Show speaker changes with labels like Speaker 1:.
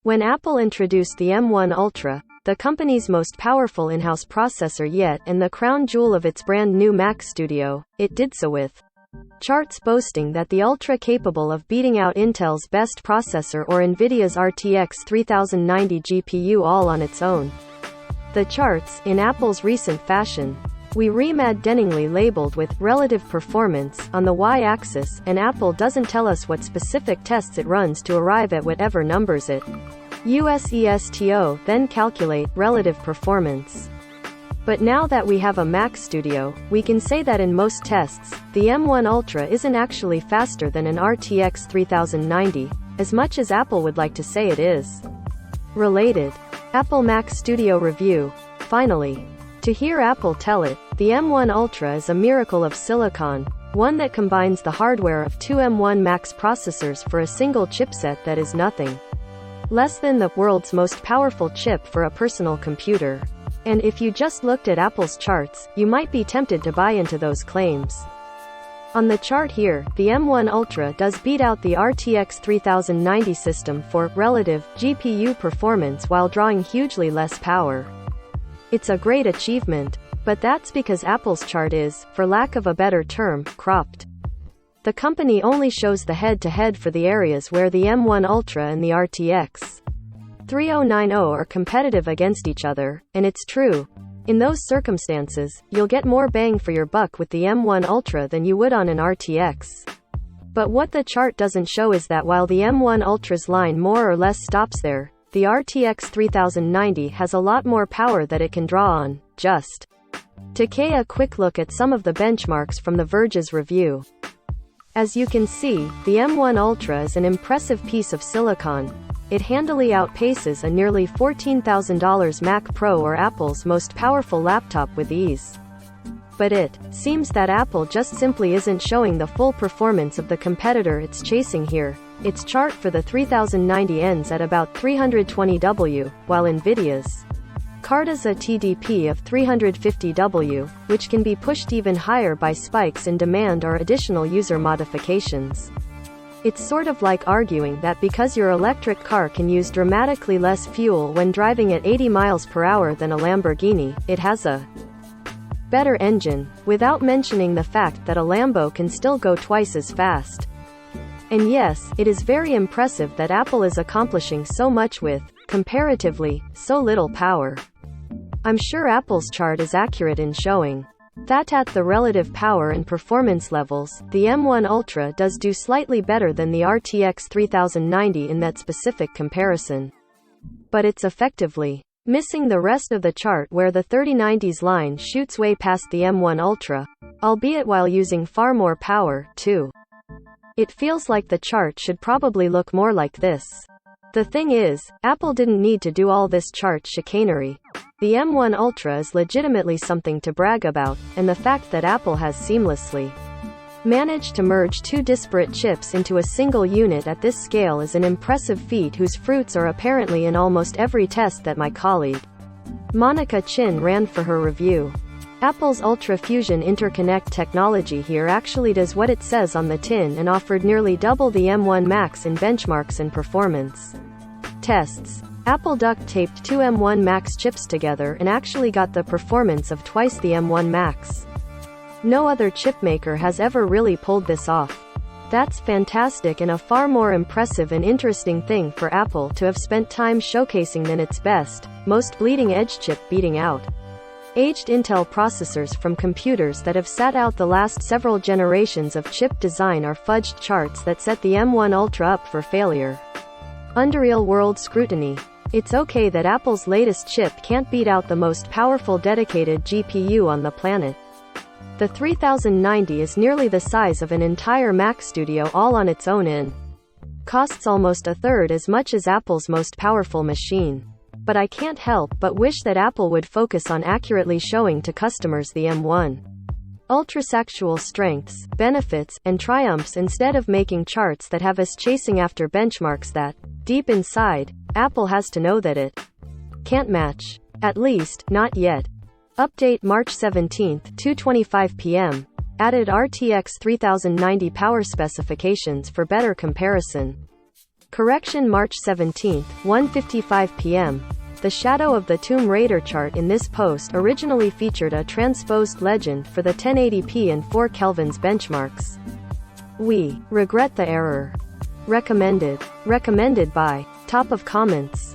Speaker 1: When Apple introduced the M1 Ultra, the company's most powerful in-house processor yet and the crown jewel of its brand new Mac Studio, it did so with charts boasting that the Ultra capable of beating out Intel's best processor or Nvidia's RTX 3090 GPU all on its own. The charts, in Apple's recent fashion, denningly labeled with relative performance on the y-axis, and Apple doesn't tell us what specific tests it runs to arrive at whatever numbers it usesto then calculate relative performance. But now that we have a Mac Studio, we can say that in most tests, the M1 Ultra isn't actually faster than an RTX 3090, as much as Apple would like to say it is. Related. Apple Mac Studio Review. Finally. To hear Apple tell it, the M1 Ultra is a miracle of silicon, one that combines the hardware of two M1 Max processors for a single chipset that is nothing less than the world's most powerful chip for a personal computer. And if you just looked at Apple's charts, you might be tempted to buy into those claims. On the chart here, the M1 Ultra does beat out the RTX 3090 system for relative GPU performance while drawing hugely less power. It's a great achievement, but that's because Apple's chart is, for lack of a better term, cropped. The company only shows the head-to-head for the areas where the M1 Ultra and the RTX 3090 are competitive against each other, and it's true. In those circumstances, you'll get more bang for your buck with the M1 Ultra than you would on an RTX. But what the chart doesn't show is that while the M1 Ultra's line more or less stops there, the RTX 3090 has a lot more power that it can draw on. Just to take a quick look at some of the benchmarks from the Verge's review. As you can see, the M1 Ultra is an impressive piece of silicon. It handily outpaces a nearly $14,000 Mac Pro or Apple's most powerful laptop with ease. But it seems that Apple just simply isn't showing the full performance of the competitor it's chasing here. Its chart for the 3090 ends at about 320W, while Nvidia's card is a TDP of 350W, which can be pushed even higher by spikes in demand or additional user modifications. It's sort of like arguing that because your electric car can use dramatically less fuel when driving at 80 miles per hour than a Lamborghini, it has a better engine, without mentioning the fact that a Lambo can still go twice as fast. And yes, it is very impressive that Apple is accomplishing so much with, comparatively, so little power. I'm sure Apple's chart is accurate in showing that at the relative power and performance levels, the M1 Ultra does do slightly better than the RTX 3090 in that specific comparison. But it's effectively missing the rest of the chart where the 3090's line shoots way past the M1 Ultra, albeit while using far more power, too. It feels like the chart should probably look more like this. The thing is, Apple didn't need to do all this chart chicanery. The M1 Ultra is legitimately something to brag about, and the fact that Apple has seamlessly managed to merge two disparate chips into a single unit at this scale is an impressive feat whose fruits are apparently in almost every test that my colleague Monica Chin ran for her review. Apple's Ultra Fusion interconnect technology here actually does what it says on the tin and offered nearly double the M1 Max in benchmarks and performance tests. Apple duct-taped two M1 Max chips together and actually got the performance of twice the M1 Max. No other chipmaker has ever really pulled this off. That's fantastic and a far more impressive and interesting thing for Apple to have spent time showcasing than its best, most bleeding-edge chip beating out aged Intel processors from computers that have sat out the last several generations of chip design are fudged charts that set the M1 Ultra up for failure. Under real-world scrutiny, it's okay that Apple's latest chip can't beat out the most powerful dedicated GPU on the planet. The 3090 is nearly the size of an entire Mac Studio all on its own and costs almost a third as much as Apple's most powerful machine. But I can't help but wish that Apple would focus on accurately showing to customers the M1 Ultra's actual strengths, benefits, and triumphs instead of making charts that have us chasing after benchmarks that, deep inside, Apple has to know that it can't match. At least, not yet. Update March 17, 2:25 p.m. Added RTX 3090 power specifications for better comparison. Correction March 17, 1:55 p.m. The shadow of the Tomb Raider chart in this post originally featured a transposed legend for the 1080p and 4 kelvins benchmarks. We regret the error. Recommended by top of comments.